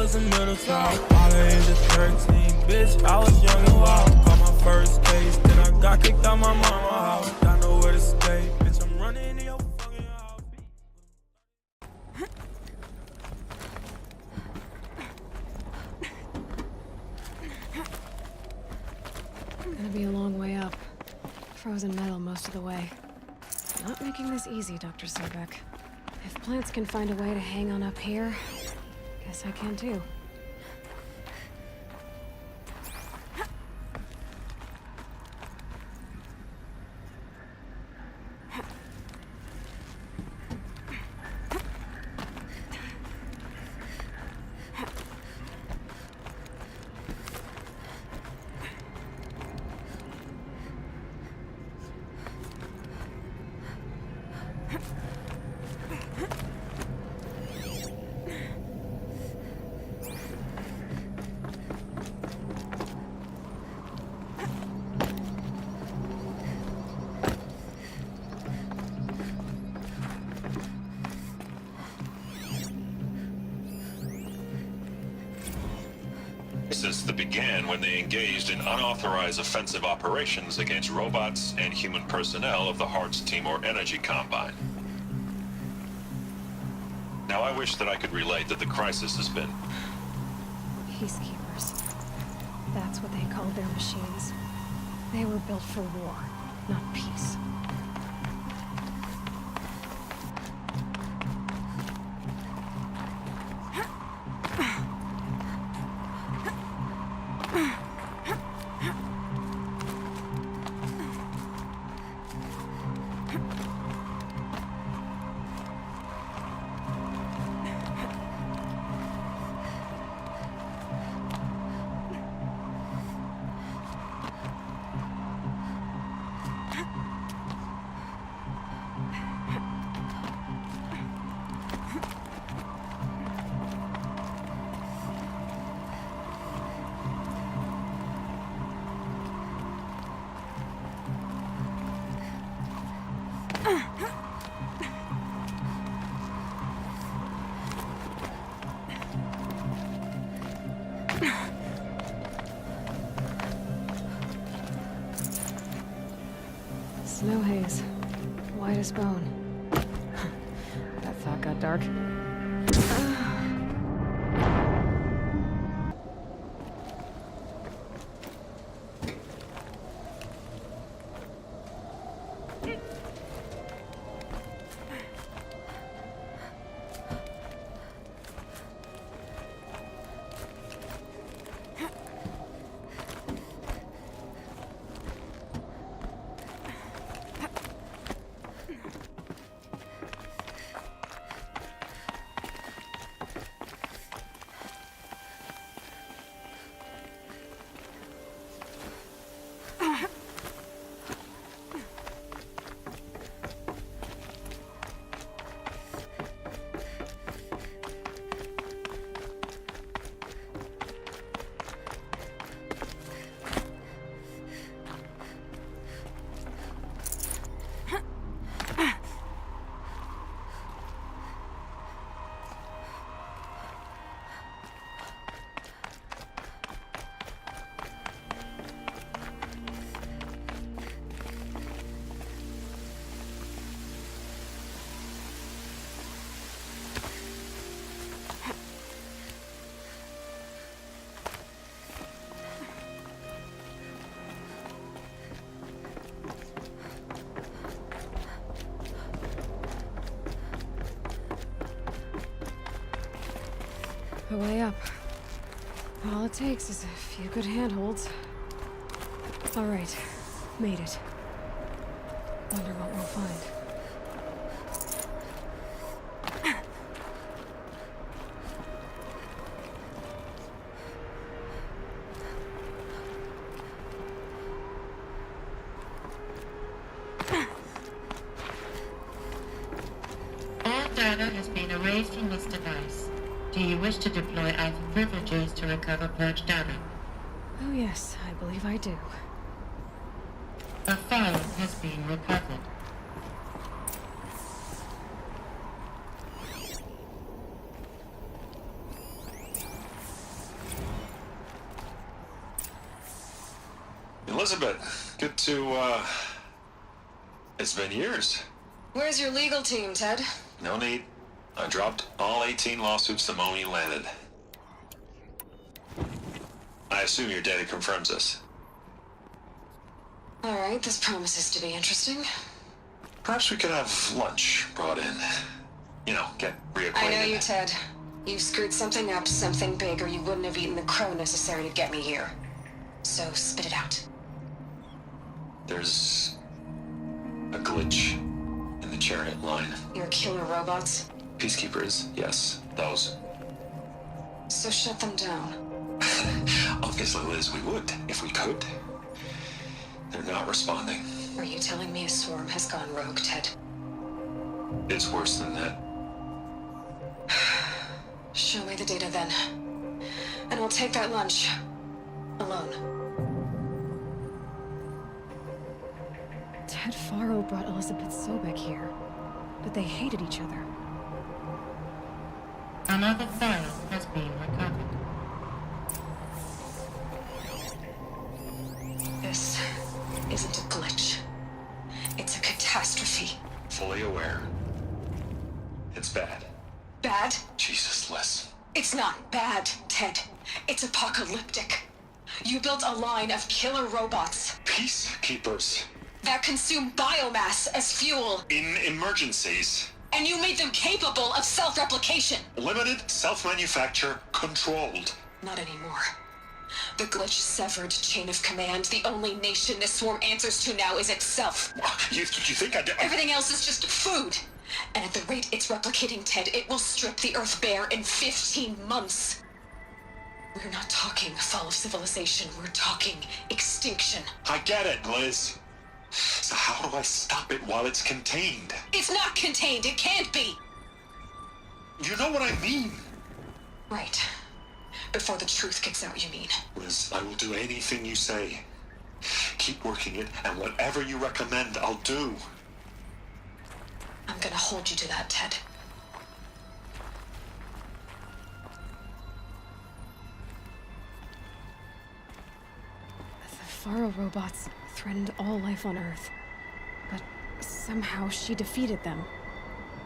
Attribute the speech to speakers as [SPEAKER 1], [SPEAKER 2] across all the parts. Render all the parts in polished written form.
[SPEAKER 1] was a middle child. All the age of 13, bitch, I was young and wild. Caught my first case, then I got kicked out my mama house. Got nowhere to stay, bitch, I'm running in your fucking house.
[SPEAKER 2] Gonna be a long way up. Frozen metal most of the way. Not making this easy, Dr. Sobek. If plants can find a way to hang on up here, guess I can too.
[SPEAKER 3] That began when they engaged in unauthorized offensive operations against robots and human personnel of the Hearts Timor Energy Combine. Now I wish that I could relate that the crisis has been...
[SPEAKER 2] Peacekeepers. That's what they called their machines. They were built for war, not peace. Snow haze. White as bone. That thought got dark. A way up. All it takes is a few good handholds. All right, made it. Wonder what we'll find.
[SPEAKER 4] All data has been erased from this device. Do you wish to deploy Alpha privileges to recover purged data?
[SPEAKER 2] Oh yes, I believe I do.
[SPEAKER 4] A file has been recovered.
[SPEAKER 3] Elizabeth, good to, it's been years.
[SPEAKER 2] Where's your legal team, Ted?
[SPEAKER 3] No need. I dropped all 18 lawsuits the moment you landed. I assume your data confirms this.
[SPEAKER 2] Alright, this promises to be interesting.
[SPEAKER 3] Perhaps we could have lunch brought in. You know, get reacquainted.
[SPEAKER 2] I know you, Ted. You screwed something up, something big, or you wouldn't have eaten the crow necessary to get me here. So, spit it out.
[SPEAKER 3] There's a glitch in the chariot line.
[SPEAKER 2] Your killer robots?
[SPEAKER 3] Peacekeepers, yes, those.
[SPEAKER 2] So shut them down.
[SPEAKER 3] Obviously, Liz, we would, if we could. They're not responding.
[SPEAKER 2] Are you telling me a swarm has gone rogue, Ted?
[SPEAKER 3] It's worse than that.
[SPEAKER 2] Show me the data then. And I'll take that lunch. Alone. Ted Faro brought Elizabeth Sobek here, but they hated each other.
[SPEAKER 4] Another file has been recovered.
[SPEAKER 2] This isn't a glitch. It's a catastrophe.
[SPEAKER 3] Fully aware. It's bad.
[SPEAKER 2] Bad?
[SPEAKER 3] Jesus, Liz.
[SPEAKER 2] It's not bad, Ted. It's apocalyptic. You built a line of killer robots
[SPEAKER 3] Peacekeepers.
[SPEAKER 2] that consume biomass as fuel,
[SPEAKER 3] In emergencies.
[SPEAKER 2] and you made them capable of self-replication.
[SPEAKER 3] Limited, self-manufacture, controlled.
[SPEAKER 2] Not anymore. The glitch severed chain of command. The only nation this swarm answers to now is itself.
[SPEAKER 3] You think I did?
[SPEAKER 2] Everything else is just food. And at the rate it's replicating, Ted, it will strip the Earth bare in 15 months. We're not talking fall of civilization. We're talking extinction.
[SPEAKER 3] I get it, Liz. So how do I stop it while it's contained?
[SPEAKER 2] It's not contained. It can't be.
[SPEAKER 3] You know what I mean.
[SPEAKER 2] Right. Before the truth gets out, you mean?
[SPEAKER 3] Liz, I will do anything you say. Keep working it, and whatever you recommend, I'll do.
[SPEAKER 2] I'm gonna hold you to that, Ted. The Faro robots threatened all life on Earth. But somehow she defeated them.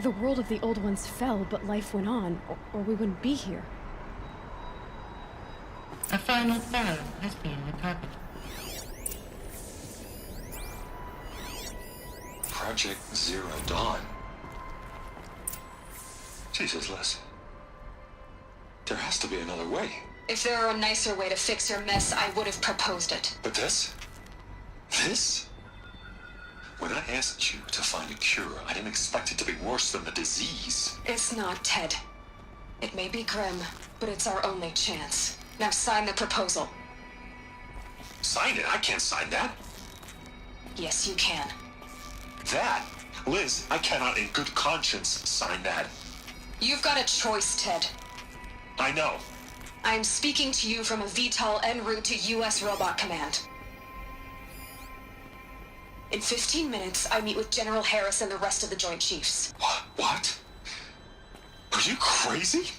[SPEAKER 2] The world of the old ones fell, but life went on, or we wouldn't be here.
[SPEAKER 4] A final file has been recovered.
[SPEAKER 3] Project Zero Dawn. Jesus, Liz. There has to be another way.
[SPEAKER 2] If there were a nicer way to fix your mess, I would have proposed it.
[SPEAKER 3] But this? This? When I asked you to find a cure, I didn't expect it to be worse than the disease.
[SPEAKER 2] It's not, Ted. It may be grim, but it's our only chance. Now sign the proposal.
[SPEAKER 3] Sign it? I can't sign that.
[SPEAKER 2] Yes, you can.
[SPEAKER 3] That? Liz, I cannot in good conscience sign that.
[SPEAKER 2] You've got a choice, Ted.
[SPEAKER 3] I know.
[SPEAKER 2] I'm speaking to you from a VTOL en route to U.S. Robot Command. In 15 minutes, I meet with General Harris and the rest of the Joint Chiefs.
[SPEAKER 3] What? Are you crazy?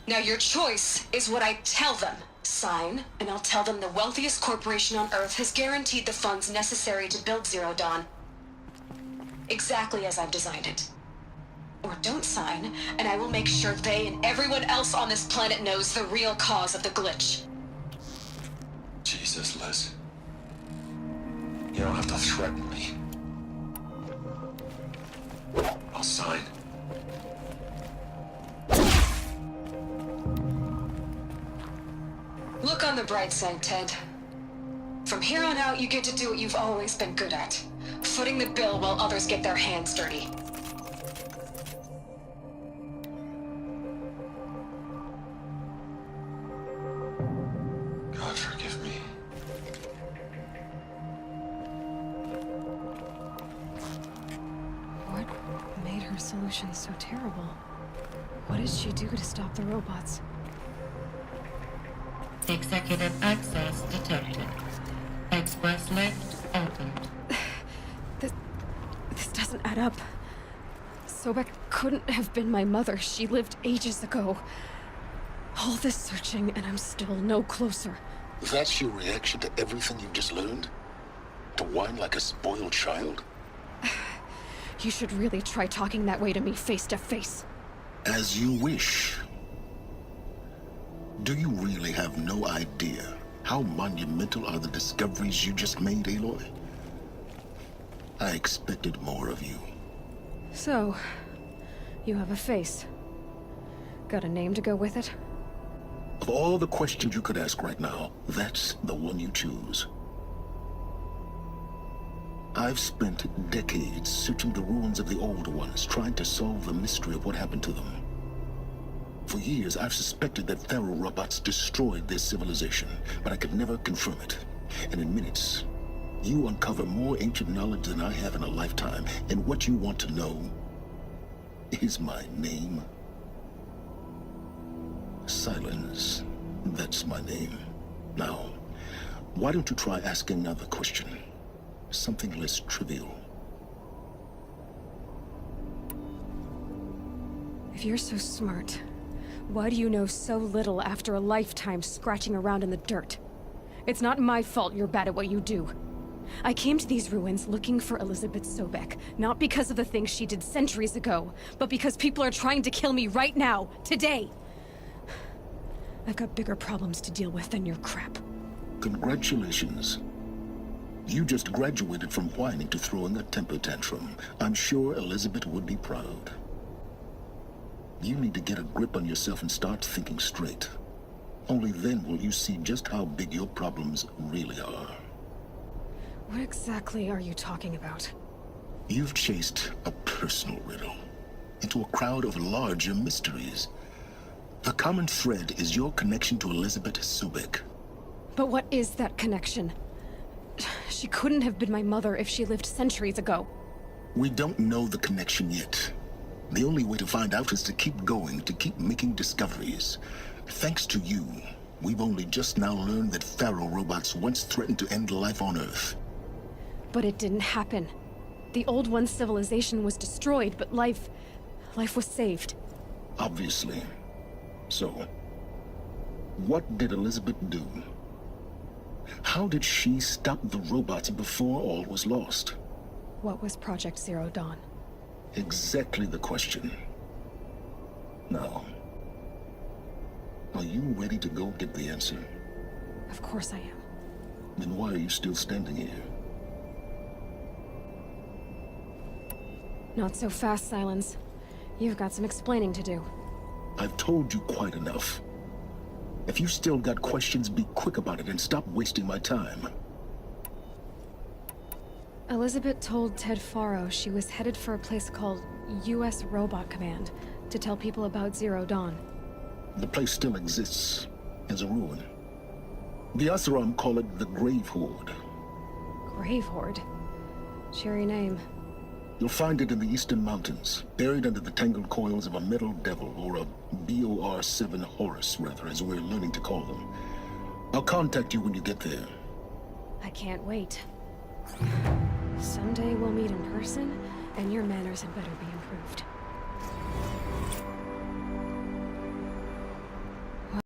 [SPEAKER 2] Now your choice is what I tell them. Sign, and I'll tell them the wealthiest corporation on Earth has guaranteed the funds necessary to build Zero Dawn. Exactly as I've designed it. Or don't sign, and I will make sure they and everyone else on this planet knows the real cause of the glitch.
[SPEAKER 3] Jesus, Liz. You don't have to threaten me. I'll sign.
[SPEAKER 2] Look on the bright side, Ted. From here on out, you get to do what you've always been good at. Footing the bill while others get their hands dirty.
[SPEAKER 3] God forgive me.
[SPEAKER 2] What made her solution so terrible? What did she do to stop the robots?
[SPEAKER 4] Executive access detected. Express lift opened.
[SPEAKER 2] This doesn't add up. Sobek couldn't have been my mother. She lived ages ago. All this searching, and I'm still no closer.
[SPEAKER 5] That's your reaction to everything you've just learned? To whine like a spoiled child?
[SPEAKER 2] You should really try talking that way to me face to face.
[SPEAKER 5] As you wish. Do you really have no idea how monumental are the discoveries you just made, Aloy? I expected more of you.
[SPEAKER 2] So, you have a face. Got a name to go with it?
[SPEAKER 5] Of all the questions you could ask right now, that's the one you choose. I've spent decades searching the ruins of the Old Ones, trying to solve the mystery of what happened to them. For years, I've suspected that Pharaoh robots destroyed their civilization, but I could never confirm it. And in minutes, you uncover more ancient knowledge than I have in a lifetime, and what you want to know is my name. Silence. That's my name. Now, why don't you try asking another question? Something less trivial.
[SPEAKER 2] If you're so smart, why do you know so little after a lifetime scratching around in the dirt? It's not my fault you're bad at what you do. I came to these ruins looking for Elizabeth Sobek, not because of the things she did centuries ago, but because people are trying to kill me right now, today. I've got bigger problems to deal with than your crap.
[SPEAKER 5] Congratulations. You just graduated from whining to throwing a temper tantrum. I'm sure Elizabeth would be proud. You need to get a grip on yourself and start thinking straight. Only then will you see just how big your problems really are.
[SPEAKER 2] What exactly are you talking about?
[SPEAKER 5] You've chased a personal riddle into a crowd of larger mysteries. The common thread is your connection to Elizabeth Sobek.
[SPEAKER 2] But what is that connection? She couldn't have been my mother if she lived centuries ago.
[SPEAKER 5] We don't know the connection yet. The only way to find out is to keep going, to keep making discoveries. Thanks to you, we've only just now learned that Pharaoh robots once threatened to end life on Earth.
[SPEAKER 2] But it didn't happen. The Old One's civilization was destroyed, but life was saved.
[SPEAKER 5] Obviously. So, what did Elizabeth do? How did she stop the robots before all was lost?
[SPEAKER 2] What was Project Zero Dawn?
[SPEAKER 5] Exactly the question. Now, are you ready to go get the answer?
[SPEAKER 2] Of course I am.
[SPEAKER 5] Then why are you still standing here?
[SPEAKER 2] Not so fast, Silence. You've got some explaining to do.
[SPEAKER 5] I've told you quite enough. If you still got questions, be quick about it and stop wasting my time.
[SPEAKER 2] Elizabeth told Ted Faro she was headed for a place called U.S. Robot Command to tell people about Zero Dawn.
[SPEAKER 5] The place still exists as a ruin. The Asaram call it the Grave Horde.
[SPEAKER 2] Grave Horde? Cheery name.
[SPEAKER 5] You'll find it in the Eastern Mountains, buried under the tangled coils of a metal devil, or a BOR-7 Horus, rather, as we're learning to call them. I'll contact you when you get there.
[SPEAKER 2] I can't wait. Someday we'll meet in person, and your manners had better be improved.